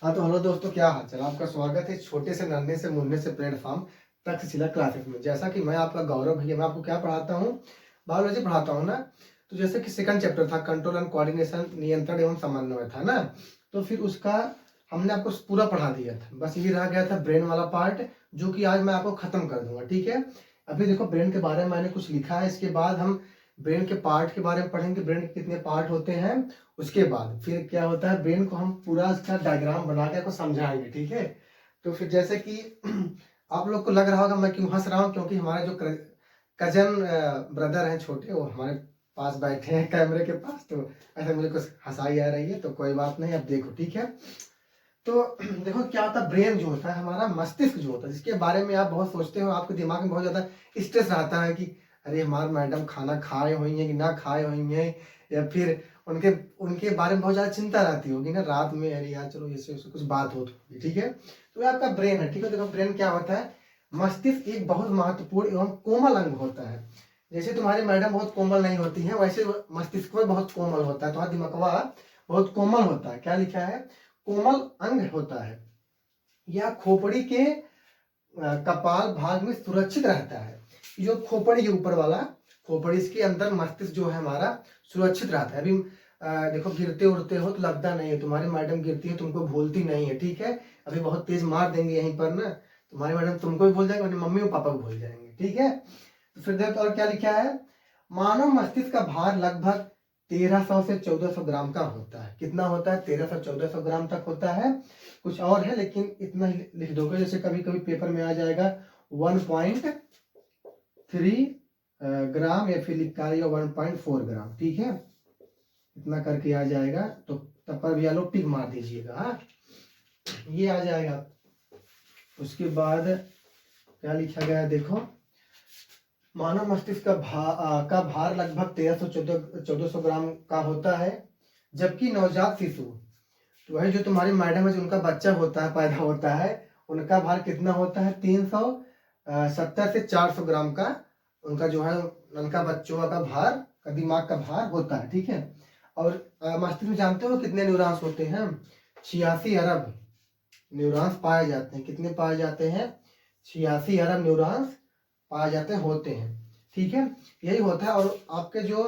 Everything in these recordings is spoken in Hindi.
हाँ तो हेलो दोस्तों, क्या हाल चाल। आपका स्वागत है छोटे से नन्हे से मुन्ने से प्लेटफॉर्म तक्षशिला क्लासेस में। जैसा कि मैं आपका गौरव भैया, मैं आपको क्या पढ़ाता हूँ, बायोलॉजी पढ़ाता हूँ ना। तो जैसे कि सेकंड चैप्टर था कंट्रोल एंड कोऑर्डिनेशन, नियंत्रण एवं समन्वय था ना। तो फिर उसका हमने आपको पूरा पढ़ा दिया था, बस ये रह गया था ब्रेन वाला पार्ट, जो कि आज मैं आपको खत्म कर दूंगा। ठीक है, अभी देखो ब्रेन के बारे में मैंने कुछ लिखा है, इसके बाद हम ब्रेन के पार्ट के बारे में पढ़ेंगे, ब्रेन के कितने पार्ट होते हैं। उसके बाद फिर क्या होता है, ब्रेन को हम पूरा इसका डायग्राम बना के आपको समझाएंगे। ठीक है, तो फिर जैसे कि आप लोग को लग रहा होगा मैं क्यों हंस रहा हूँ, क्योंकि हमारे जो कजन ब्रदर हैं छोटे, वो हमारे पास बैठे हैं कैमरे के पास, तो ऐसे मुझे कुछ हंसाई आ रही है, तो कोई बात नहीं, अब देखो। ठीक है, तो देखो क्या होता है, ब्रेन जो होता है हमारा, मस्तिष्क जो होता है, जिसके बारे में आप बहुत सोचते हो, आपके दिमाग में बहुत ज्यादा स्ट्रेस रहता है कि अरे हमारे मैडम खाना खाए हुई हैं कि ना खाए हुई हैं, या फिर उनके उनके बारे में बहुत ज्यादा चिंता रहती होगी ना रात में, अरे यार चलो जैसे कुछ बात होगी। ठीक है, तो ये आपका ब्रेन है। ठीक है, देखो ब्रेन क्या होता है, मस्तिष्क एक बहुत महत्वपूर्ण एवं कोमल अंग होता है। जैसे तुम्हारी मैडम बहुत कोमल नहीं होती है, वैसे मस्तिष्क में बहुत कोमल होता है, तुम्हारा दिमागवा बहुत कोमल होता है। क्या लिखा है, कोमल अंग होता है। यह खोपड़ी के कपाल भाग में सुरक्षित रहता है। जो खोपड़ी के ऊपर वाला खोपड़ी, इसके अंदर मस्तिष्क जो है हमारा सुरक्षित रहता है। अभी देखो गिरते उड़ते हो तो लगता नहीं है, तुम्हारी मैडम गिरती है तुमको भूलती नहीं है। ठीक है, अभी बहुत तेज मार देंगे यहीं पर ना, तुम्हारी मैडम तुमको भी भूल जाएंगे, अपनी मम्मी और पापा को भूल जाएंगे। ठीक है, तो फिर देखो और क्या लिखा है, मानव मस्तिष्क का भार लगभग 1300 से 1400 ग्राम का होता है। कितना होता है, 1300-1400 ग्राम तक होता है। कुछ और है लेकिन इतना ही लिख दोगे, जैसे कभी कभी पेपर में आ जाएगा 1.3 ग्राम, या फिर लिखा है 1.4 ग्राम। ठीक है, इतना करके आ जाएगा, तो तब पर भी लोग टिक मार दीजिएगा। हाँ, ये आ जाएगा। उसके बाद क्या लिखा गया है, देखो मानव मस्तिष्क का भार लगभग 1300-1400 ग्राम का होता है। जबकि नवजात शिशु, तो वही जो तुम्हारी मैडम है, जो उनका बच्चा होता है, पैदा होता है, उनका भार कितना होता है, 370 से 400 ग्राम का उनका जो है उनका बच्चों का भार, का दिमाग का भार होता है। ठीक है, और मस्तिष्क में जानते हो कितने न्यूरॉन्स होते हैं, 86 अरब न्यूरॉन्स पाए जाते हैं। कितने पाए जाते हैं, 86 अरब न्यूरॉन्स पाए जाते हैं, होते हैं। ठीक है, यही होता है। और आपके जो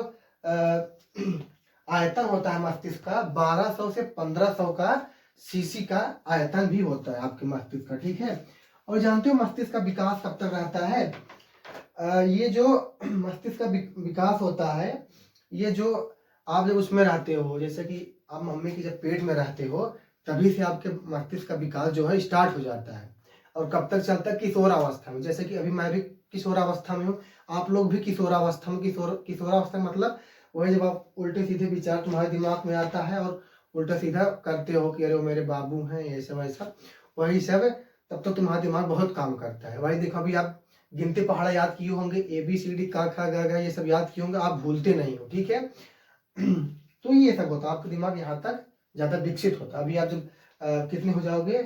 आयतन होता है मस्तिष्क का, 1200 से 1500 का सीसी का आयतन भी होता है आपके मस्तिष्क का। ठीक है, और जानते हो मस्तिष्क का विकास कब तक रहता है, ये जो मस्तिष्क का विकास होता है, ये जो आप जब उसमें रहते हो, जैसे कि आप मम्मी के जब पेट में रहते हो, तभी से आपके मस्तिष्क का विकास जो है स्टार्ट हो जाता है। और कब तक चलता है, किशोरावस्था में। जैसे कि अभी मैं भी किशोरावस्था में हूँ, आप लोग भी किशोरावस्था में। किशोरावस्था मतलब वही जब आप उल्टे सीधे विचार तुम्हारे दिमाग में आता है और उल्टा सीधा करते हो कि अरे वो मेरे बाबू हैं, ये सब ऐसा, वही सब। तब तो तुम्हारा दिमाग बहुत काम करता है। वही देखो, अभी आप गिनती पहाड़ा याद किए होंगे, ABCD का खा गा गा, ये सब याद किए होंगे, आप भूलते नहीं हो। ठीक है, तो ये सब होता है, आपका दिमाग यहाँ तक ज्यादा विकसित होता है। अभी आप जब कितने हो जाओगे,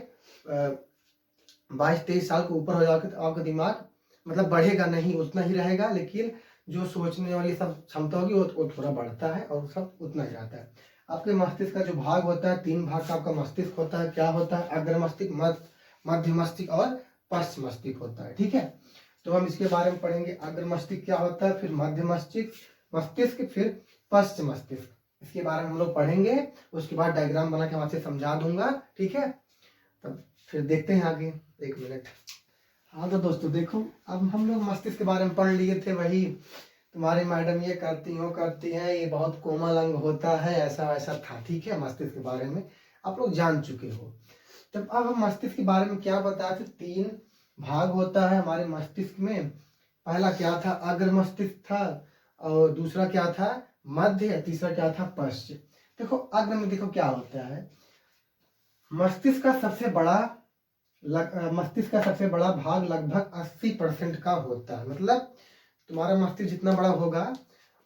22-23 साल के ऊपर हो जाओगे, तो आपका दिमाग मतलब बढ़ेगा नहीं, उतना ही रहेगा, लेकिन जो सोचने और ये सब क्षमता होगी वो थोड़ा बढ़ता है, और सब उतना ही रहता है। आपके मस्तिष्क का जो भाग होता है, 3 भाग का आपका मस्तिष्क होता है। क्या होता है, अग्र मस्तिष्क, मध्य मस्तिष्क और पश्च मस्तिष्क होता है। ठीक है, तो हम इसके बारे में पढ़ेंगे, अग्र मस्तिष्क क्या होता है, फिर मध्य मस्तिष्क मस्तिष्क फिर पश्च मस्तिष्क, इसके बारे में हम लोग पढ़ेंगे। उसके बाद डायग्राम बना के मैं आपसे समझा दूंगा। ठीक है, तब फिर देखते हैं आगे। 1 मिनट। हाँ तो दोस्तों देखो, अब हम लोग मस्तिष्क के बारे में पढ़ लिए थे, वही तुम्हारी मैडम ये करती हैं, ये बहुत कोमल अंग होता है, ऐसा वैसा था। ठीक है, मस्तिष्क के बारे में आप लोग जान चुके हो। तब अब हम मस्तिष्क के बारे में क्या बताया था, 3 भाग होता है हमारे मस्तिष्क में। पहला क्या था, अग्र मस्तिष्क था, और दूसरा क्या था, मध्य, तीसरा क्या था, पश्च। देखो अग्र में देखो क्या होता है, मस्तिष्क का सबसे बड़ा भाग लगभग 80% का होता है। मतलब तुम्हारा मस्तिष्क जितना बड़ा होगा,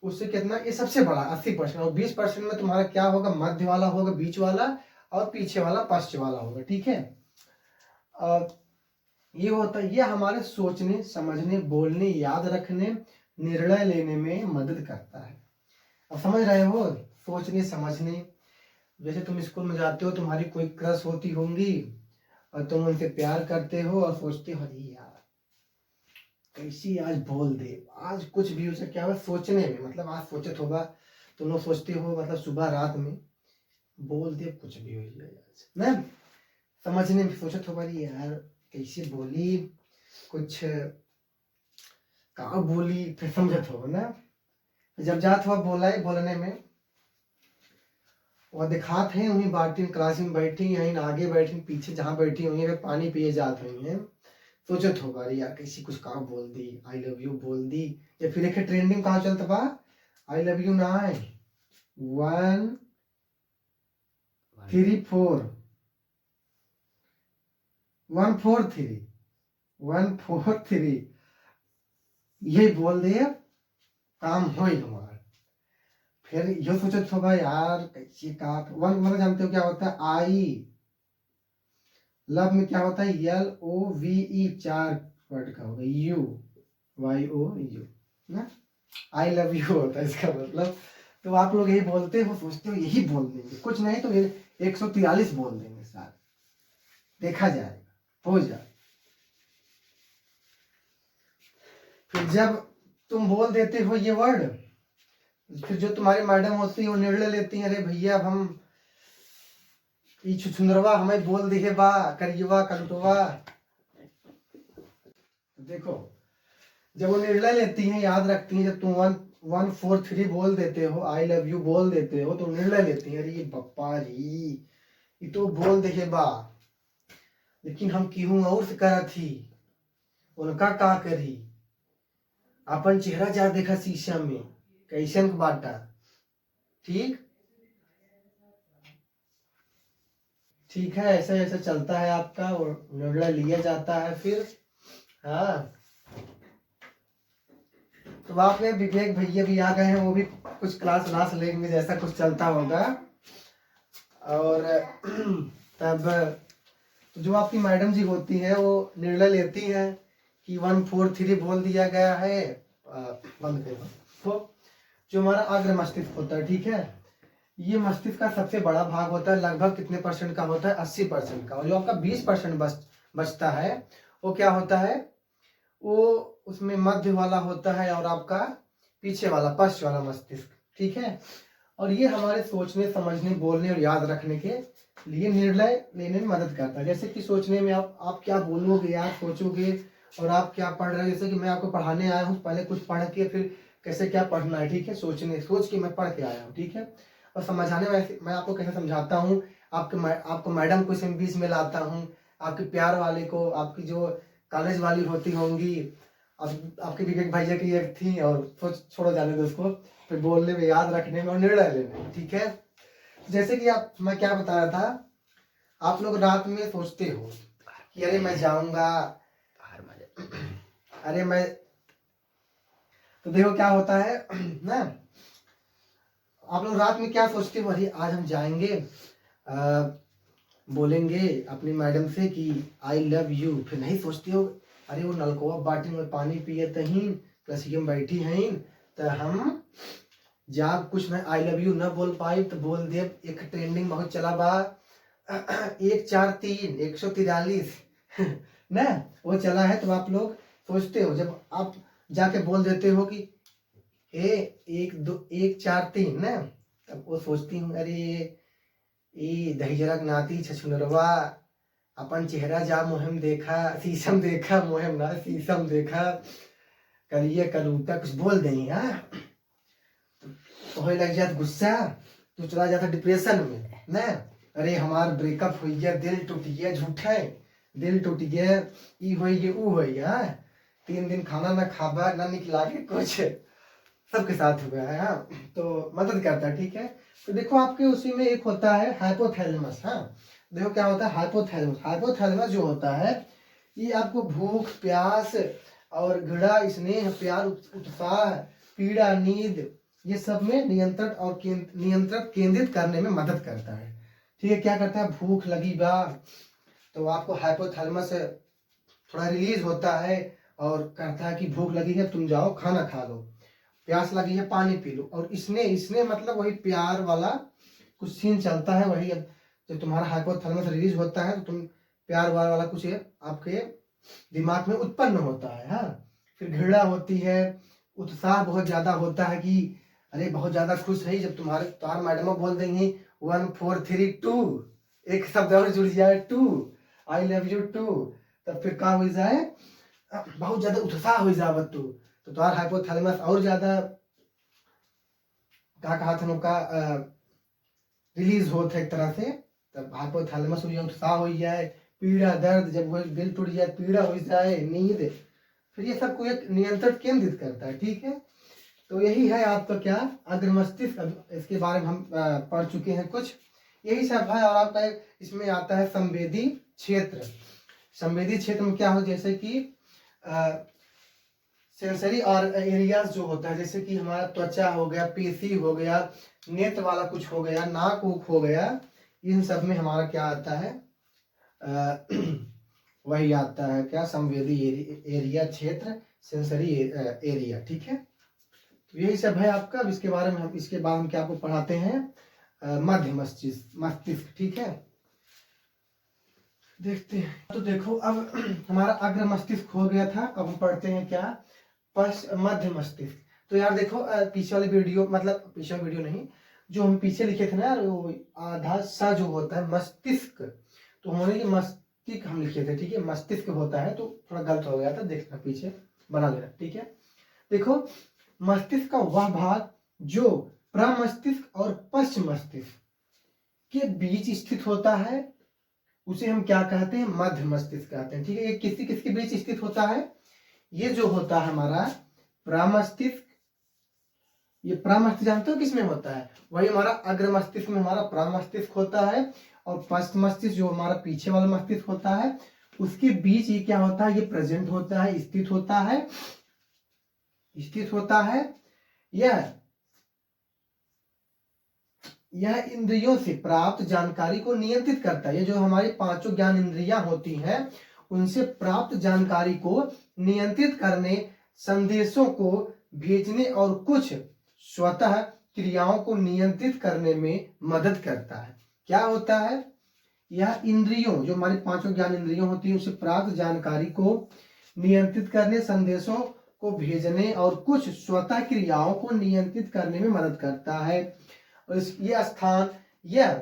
उससे कितना, ये सबसे बड़ा 80%, और 20% में तुम्हारा क्या होगा, मध्य वाला होगा, बीच वाला, और पीछे वाला पश्च वाला होगा। ठीक है, ये होता है, ये हमारे सोचने, समझने, बोलने, याद रखने, निर्णय लेने में मदद करता है। अब समझ रहे हो, सोचने, समझने, जैसे तुम स्कूल में जाते हो, तुम्हारी कोई क्रश होती होंगी और तुम उनसे प्यार करते हो और सोचते हो अरे यार कैसी आज बोल दे, आज कुछ भी उसे क्या हुआ सोचने में, मतलब आज सोचत होगा, तुम लोग सोचते हो मतलब सुबह रात में बोल दे कुछ भी हो जाए आज ना, समझने में सोचत होगा अरे यार कैसे बोली, कुछ कहाँ बोली, फिर समझत हो ना। जब जात हुआ बोला है बोलने में, वह दिखात है वहीं बाल्टी क्लास में बैठी यहीं आगे बैठी पीछे जहाँ बैठी हुई है पानी पिए जात हुई है, सोचत होगा अरे यार कैसी कुछ कहाँ बोल दी, आई लव यू बोल दी, या फिर एक ट्रेंडिंग कहाँ चलता बा, आई लव यू 9 1 3 4 1 4 3 1 4 3 ये बोल दे काम हो हमारा। फिर ये सोचत होगा यार कैसे का वन मतलब जानते हो क्या होता है, आई लव में क्या होता है LOVE 4 वर्ड का होगा, यू YOU ना, आई लव यू होता है इसका मतलब। तो आप लोग यही बोलते हो, सोचते हो यही बोल देंगे, कुछ नहीं तो 143 बोल देंगे साथ, देखा जाएगा हो जाए। फिर जब तुम बोल देते हो ये वर्ड, फिर जो तुम्हारी मैडम होती है वो निर्णय लेती है, अरे भैया अब हम ई छुछुंदरवा हमें बोल दिए बा करियवा कलुटवा। देखो जब वो निर्णय लेती हैं, याद रखती हैं, जब तुम 1 4 3 बोल देते हो, आई लव यू बोल देते हो, तो निर्णय लेती हैं अरे ये बप्पा जी ये तो बोल दिए बा, लेकिन हम क्यों और से करा थी, उनका का करी, अपन चेहरा जा देखा शीशा में कैसन बाटा, ठीक ठीक है, ऐसा ऐसा चलता है आपका और निर्णय लिया जाता है फिर। हाँ तो आपके विवेक भैया भी आ गए हैं, वो भी कुछ क्लास लेंगे, जैसा कुछ चलता होगा। और तब जो आपकी मैडम जी होती है वो निर्णय लेती है कि 1 4 3 बोल दिया गया है, बंद करो। तो जो हमारा अग्र मस्तिष्क होता है, ठीक है, ये मस्तिष्क का सबसे बड़ा भाग होता है, लगभग कितने परसेंट का होता है 80% का, और जो आपका 20% बचता है वो क्या होता है, वो उसमें मध्य वाला होता है और आपका पीछे वाला पश्च वाला मस्तिष्क, ठीक है। और ये हमारे सोचने समझने बोलने और याद रखने के लिए निर्णय लेने में मदद करता है। जैसे कि सोचने में आप क्या बोलोगे यार सोचोगे, और आप क्या पढ़ रहे हो, जैसे कि मैं आपको पढ़ाने आया हूँ, पहले कुछ पढ़ के फिर कैसे क्या पढ़ना है, ठीक है, सोच के मैं पढ़ के आया हूँ, ठीक है। और समझाने में मैं आपको कैसे समझाता हूँ, आपको मैडम को इसमें बीच में लाता हूँ, आपके प्यार वाले को, आपकी जो कॉलेज वाली होती होंगी, अब आपके विवेक भैया की एक थी, और सोच छोड़ो जाने दो उसको, फिर बोलने में याद रखने में और निर्णय लेने में, ठीक है। जैसे कि मैं क्या बता रहा था, आप लोग रात में सोचते हो कि अरे मैं जाऊंगा, अरे मैं, तो देखो क्या होता है ना, आप लोग रात में क्या सोचते हो, अरे आज हम जाएंगे, बोलेंगे अपनी मैडम से कि आई लव यू, फिर नहीं सोचते हो अरे वो नलकोवा बाल्टी में पानी पिए तहीन प्लस में बैठी हैं, तो हम जब कुछ मैं आई लव यू न बोल पाई तो बोल दे, एक ट्रेंडिंग बहुत चला बा 1 4 3 143 ना, वो चला है। तो आप लोग सोचते हो, जब आप जाके बोल देते हो कि 1 2 1 4 3 ना, तब वो सोचती हूँ अरे ये दहीजरक नाती छछुनरवा अपन चेहरा जा मुहिम देखा शीशम देखा, मुहिम ना शीशम देखा, करिए कलूता कुछ बोल देंगे, हाँ तो हो लग जाता गुस्सा, तो चला जाता डिप्रेशन में ना, अरे हमार ब्रेकअप हुई है, दिल टूट गया, झूठा है दिल टूट गया, ई हुई है ऊ हुई है, 3 दिन खाना ना खाबा ना निकला के कुछ, सबके साथ हुआ है, हाँ तो मदद करता है, ठीक है। तो देखो आपके उसी में एक होता है हाइपोथैलेमस, हाँ देखो क्या होता है हाइपोथैलेमस, हाइपोथैलेमस जो होता है ये आपको भूख प्यास और घृणा स्नेह प्यार उत्साह पीड़ा नींद ये सब में नियंत्रण केंद्रित करने में मदद करता है, ठीक है। क्या करता है, भूख लगी बा तो आपको हाइपोथैलेमस थोड़ा रिलीज होता है और कहता है कि भूख लगी है तुम जाओ खाना खा लो, प्यास लगी है पानी पी लो, और इसने मतलब वही प्यार वाला कुछ सीन चलता है, वही अब जब तुम्हारा हाइपोथैलेमस रिलीज होता है तो तुम प्यार वार वाला कुछ आपके दिमाग में उत्पन्न होता है। हाँ, फिर घृणा होती है, उत्साह बहुत ज्यादा होता है कि अरे बहुत ज्यादा खुश है जब तुम्हारे मैडम बोल देंगी 1 4 3 2, एक शब्द और जुड़ जाए 2, आई लव यू 2, तब फिर क्या हो जाए, बहुत ज्यादा उत्साह हो जाए तो तुम्हारा हाइपोथैलेमस और ज्यादा क्या कहा था उनका रिलीज होता है एक तरह से, तब हाइपोथैलेमस हो जाए, उत्साह हो जाए, पीड़ा दर्द, जब वो दिल टूट जाए पीड़ा हो जाए, नींद, फिर ये सब को एक नियंत्रण केंद्रित करता है। ठीक है, तो यही है आपका क्या अग्र मस्तिष्क, इसके बारे में हम पढ़ चुके हैं कुछ, यही सब है। और आपका इसमें आता है संवेदी क्षेत्र। संवेदी क्षेत्र में क्या हो, जैसे कि सेंसरी और एरियाज जो होता है, जैसे कि हमारा त्वचा हो गया, पेशी हो गया, नेत्र वाला कुछ हो गया, नाक उक हो गया, इन सब में हमारा क्या आता है वही आता है क्या संवेदी एरिया क्षेत्र, सेंसरी एरिया। ठीक है, तो यही सब है आपका। अब इसके बारे में हम इसके बाद हम क्या आपको पढ़ाते हैं मध्य मस्तिष्क। ठीक है, देखते हैं। तो देखो अब हमारा अग्र मस्तिष्क हो गया था, अब हम पढ़ते हैं क्या मध्य मस्तिष्क। तो यार देखो पीछे वाली वीडियो, मतलब पीछे वाली वीडियो नहीं, जो हम पीछे लिखे थे ना यार, वो आधा सा जो होता है मस्तिष्क, तो उन्होंने मस्तिष्क हम लिखे थे। ठीक है, मस्तिष्क होता है, तो थोड़ा गलत हो गया था, देखना पीछे बना लेना। ठीक है, देखो मस्तिष्क का वह भाग जो प्रमस्तिष्क और पश्च मस्तिष्क के बीच स्थित होता है उसे हम क्या कहते हैं, मध्य मस्तिष्क कहते हैं। ठीक है, ये किसके बीच स्थित होता है, ये जो होता है हमारा प्रमस्तिष्क, ये प्रमस्तिष्क जानते हो किसमें होता है, वही हमारा अग्र मस्तिष्क में हमारा प्रमस्तिष्क होता है, और पश्च मस्तिष्क जो हमारा पीछे वाला मस्तिष्क होता है उसके बीच ये क्या होता है, ये प्रेजेंट होता है, स्थित होता है। यह इंद्रियों से प्राप्त जानकारी को नियंत्रित करता है। ये जो हमारी पांचों ज्ञान इंद्रियां होती हैं उनसे प्राप्त जानकारी को नियंत्रित करने, संदेशों को भेजने और कुछ स्वतः क्रियाओं को नियंत्रित करने में मदद करता है। क्या होता है, यह इंद्रियों जो हमारी पांचों ज्ञान इंद्रियों होती है उनसे प्राप्त जानकारी को नियंत्रित करने, संदेशों को भेजने और कुछ स्वतः क्रियाओं को नियंत्रित करने में मदद करता है। ये स्थान यह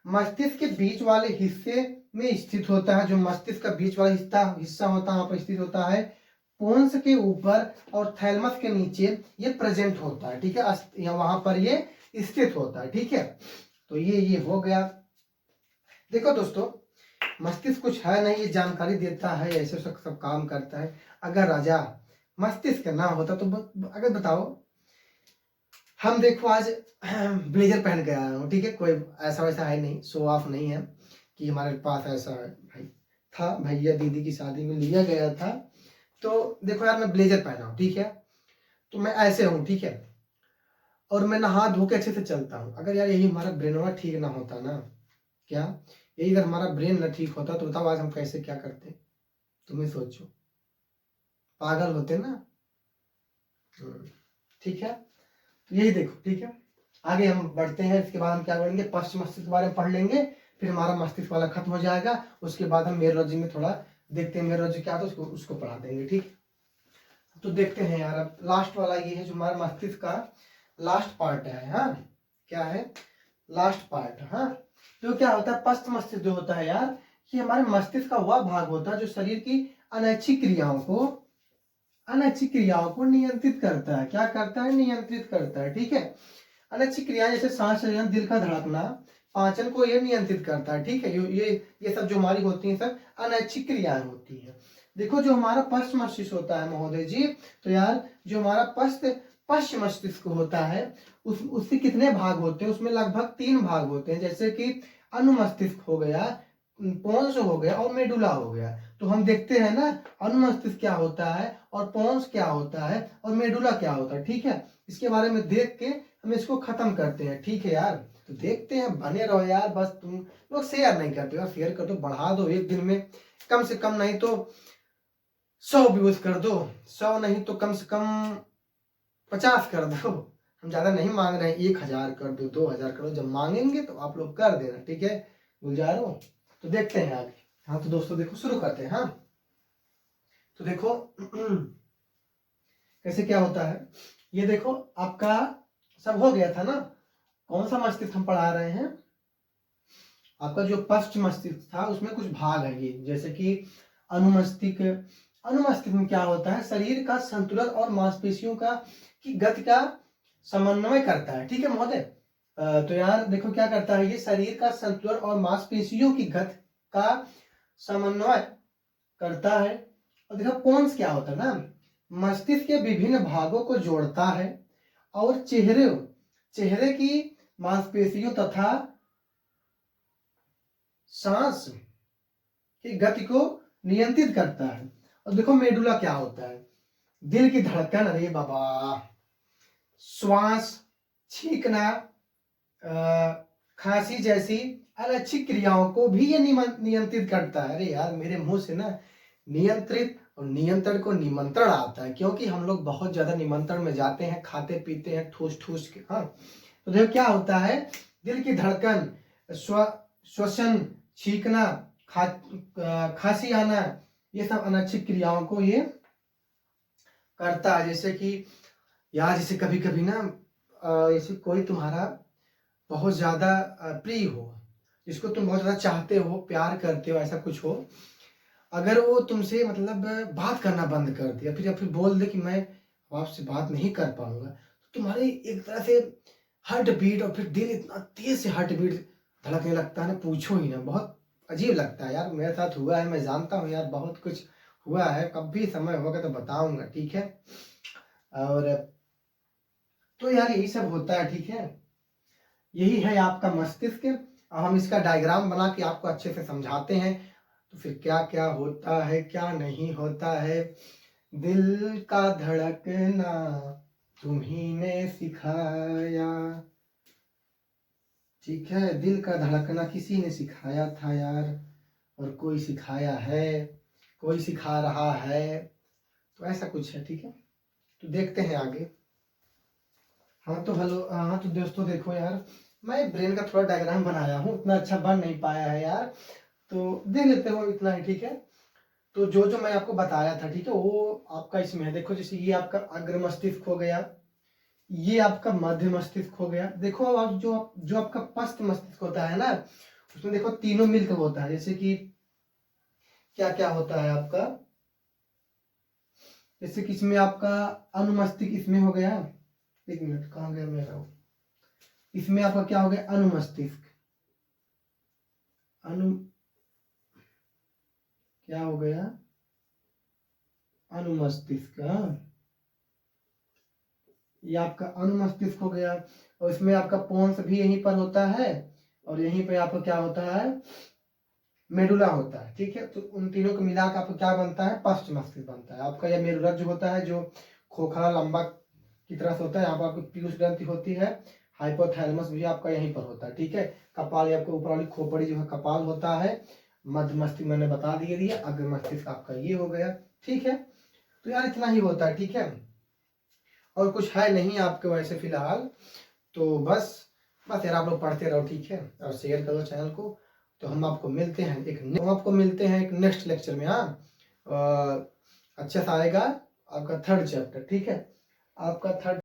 मस्तिष्क के बीच वाले हिस्से में स्थित होता है। जो मस्तिष्क का बीच वाला हिस्सा होता है वहां पर स्थित होता है, पोन्स के ऊपर और थैलमस के नीचे ये प्रेजेंट होता है। ठीक है, वहां पर ये स्थित होता है। ठीक है, तो ये हो गया। देखो दोस्तों, मस्तिष्क कुछ है नहीं, ये जानकारी देता है, ऐसे सब काम करता है। अगर राजा मस्तिष्क ना होता तो अगर बताओ, हम देखो आज ब्लेजर पहन के आया हूँ। ठीक है, कोई ऐसा वैसा है नहीं, शो ऑफ नहीं है कि हमारे पास ऐसा है। भाई था, भैया दीदी की शादी में लिया गया था, तो देखो यार मैं ब्लेजर पहना हूँ। ठीक है, तो मैं ऐसे हूँ। ठीक है, और मैं नहा धो के अच्छे से चलता हूँ। अगर यार यही हमारा ब्रेनवा ठीक ना होता ना, क्या यही अगर हमारा ब्रेन ना ठीक होता तो बताओ आज हम कैसे क्या करते, तुम्हें सोचो, पागल होते ना। ठीक है, तो यही देखो। ठीक है, आगे हम बढ़ते हैं। इसके बाद हम क्या करेंगे, पश्च मस्तिष्क के बारे में पढ़ लेंगे, फिर हमारा मस्तिष्क वाला खत्म हो जाएगा। उसके बाद हम मेरोलॉजी में थोड़ा देखते हैं, मेरोलॉजी क्या होता है उसको पढ़ा देंगे। ठीक, तो देखते हैं यार, अब लास्ट वाला ये है जो हमारा मस्तिष्क का लास्ट पार्ट है। हाँ, क्या है, लास्ट पार्ट। हाँ, तो क्या होता है, पश्च मस्तिष्क जो होता है यार, ये हमारे मस्तिष्क का वह भाग होता है जो शरीर की अनैच्छिक क्रियाओं को नियंत्रित करता है। क्या करता है, नियंत्रित करता है। ठीक है, अनैच्छिक क्रियाएं जैसे सांस लेना, दिल का धड़कना, पाचन को ये नियंत्रित करता है। ठीक है, ये सब जो हमारी होती हैं सब अनैच्छिक क्रियाएं होती हैं। देखो जो हमारा पश्च मस्तिष्क होता है महोदय जी, तो यार जो हमारा पश्च मस्तिष्क होता है उसके कितने भाग होते हैं, उसमें लगभग 3 भाग होते हैं। जैसे कि अनुमस्तिष्क हो गया, पोन्स हो गया और मेडुला हो गया। तो हम देखते हैं ना अनुमस्तिष्क क्या होता है और पोन्स क्या होता है और मेडुला क्या होता है। ठीक है, इसके बारे में देख के हम इसको खत्म करते हैं। ठीक है यार, तो देखते हैं, बने रहो यार। बस तुम लोग शेयर नहीं करते हो, शेयर कर दो, बढ़ा दो, एक दिन में कम से कम नहीं तो 100 व्यूज कर दो, 100 नहीं तो कम से कम 50 कर दो। हम ज़्यादा नहीं मांग रहे हैं, 1,000 कर दो, 2,000 करो, जब मांगेंगे तो आप लोग कर देना, ठीक है गुलजारों। तो देखते हैं आगे। हाँ तो दोस्तों देखो शुरू करते हैं। हाँ तो देखो कैसे क्या होता है, ये देखो आपका सब हो गया था ना। कौन सा मस्तिष्क हम पढ़ा रहे हैं, आपका जो पश्च मस्तिष्क था उसमें कुछ भाग है ये, जैसे कि अनुमस्तिष्क। अनुमस्तिष्क में क्या होता है, शरीर का संतुलन और मांसपेशियों का की गति का समन्वय करता है, ठीक है महोदय। तो यार देखो क्या करता है ये, शरीर का संतुलन और मांसपेशियों की गति का समन्वय करता है। और देखो पोन्स क्या होता है ना, मस्तिष्क के विभिन्न भागों को जोड़ता है और चेहरे की मांसपेशियों तथा सांस की गति को नियंत्रित करता है। और देखो मेडुला क्या होता है, दिल की धड़कन, अरे बाबा, श्वास, छींकना, खांसी जैसी अनैच्छिक क्रियाओं को भी ये नियंत्रित करता है। अरे यार मेरे मुंह से ना नियंत्रित और नियंत्रण को निमंत्रण आता है, क्योंकि हम लोग बहुत ज्यादा निमंत्रण में जाते हैं, खाते पीते हैं ठूस ठूस के। हाँ तो देखो क्या होता है, दिल की धड़कन, श्वसन, छींकना, खांसी आना, ये सब अनैच्छिक क्रियाओं को ये करता है। जैसे कि यार जैसे कभी कभी ना जैसे कोई तुम्हारा बहुत ज्यादा प्रिय हो, जिसको तुम बहुत ज्यादा चाहते हो, प्यार करते हो, ऐसा कुछ हो, अगर वो तुमसे मतलब बात करना बंद कर दिया, फिर बोल दे कि मैं आपसे बात नहीं कर पाऊंगा, तो तुम्हारी एक तरह से हार्ट बीट और फिर दिल इतना तेज से हार्ट बीट धड़कने लगता है ना, पूछो ही ना, बहुत अजीब लगता है यार। मेरे साथ हुआ है, मैं जानता हूँ यार, बहुत कुछ हुआ है, कभी समय होगा तो बताऊंगा, ठीक है। और तो यार यही सब होता है, ठीक है। यही है आपका मस्तिष्क। अब हम इसका डायग्राम बना के आपको अच्छे से समझाते हैं, तो फिर क्या क्या होता है क्या नहीं होता है। दिल का धड़कना तुम्ही ने सिखाया, ठीक है, दिल का धड़कना किसी ने सिखाया था यार, और कोई सिखाया है, कोई सिखा रहा है, तो ऐसा कुछ है, ठीक है। तो देखते हैं आगे। हाँ तो हेलो, हाँ तो दोस्तों देखो यार, मैं ब्रेन का थोड़ा डायग्राम बनाया हूँ, उतना अच्छा बन नहीं पाया है यार, तो देख लेते हो इतना ही, ठीक है। तो जो जो मैं आपको बताया था, ठीक है, वो आपका इसमें है। देखो जैसे ये आपका अग्र मस्तिष्क हो गया, ये आपका मध्य मस्तिष्क हो गया। देखो अब आप जो आपका पश्च मस्तिष्क होता है ना, उसमें देखो तीनों मिलकर होता है। जैसे कि क्या क्या होता है आपका, जैसे कि इसमें आपका अनुमस्तिष्क इसमें हो गया, एक मिनट कहाँ गया मेरा, इसमें आपका क्या हो गया, अनुमस्तिष्क, अनु क्या हो गया, अनुमस्तिष्क। ये आपका अनुमस्तिष्क हो गया, और इसमें आपका पोन्स भी यहीं पर होता है, और यहीं पे आपका क्या होता है, मेडुला होता है, ठीक है। तो उन तीनों को मिलाकर आपको क्या बनता है, पश्च मस्तिष्क बनता है। आपका यह मेडुला जो होता है, जो खोखला लंबा की तरह से होता है, यहाँ पर आपकी पीयूष ग्रंथि होती है, हाइपोथैलेमस भी आपका यहीं पर होता है, ठीक है। कपाल, आपको ऊपर वाली खोपड़ी जो है कपाल होता है। मध्य मस्तिष्क मैंने बता दिया, अग्र मस्तिष्क आपका ये हो गया, ठीक है। तो यार इतना ही होता है, ठीक है, और कुछ है नहीं आपके वैसे फिलहाल। तो बस यार आप लोग पढ़ते रहो, ठीक है, और शेयर करो चैनल को। तो हम आपको मिलते हैं एक नेक्स्ट लेक्चर में। हाँ अच्छा सा आएगा आपका थर्ड चैप्टर, ठीक है, आपका थर्ड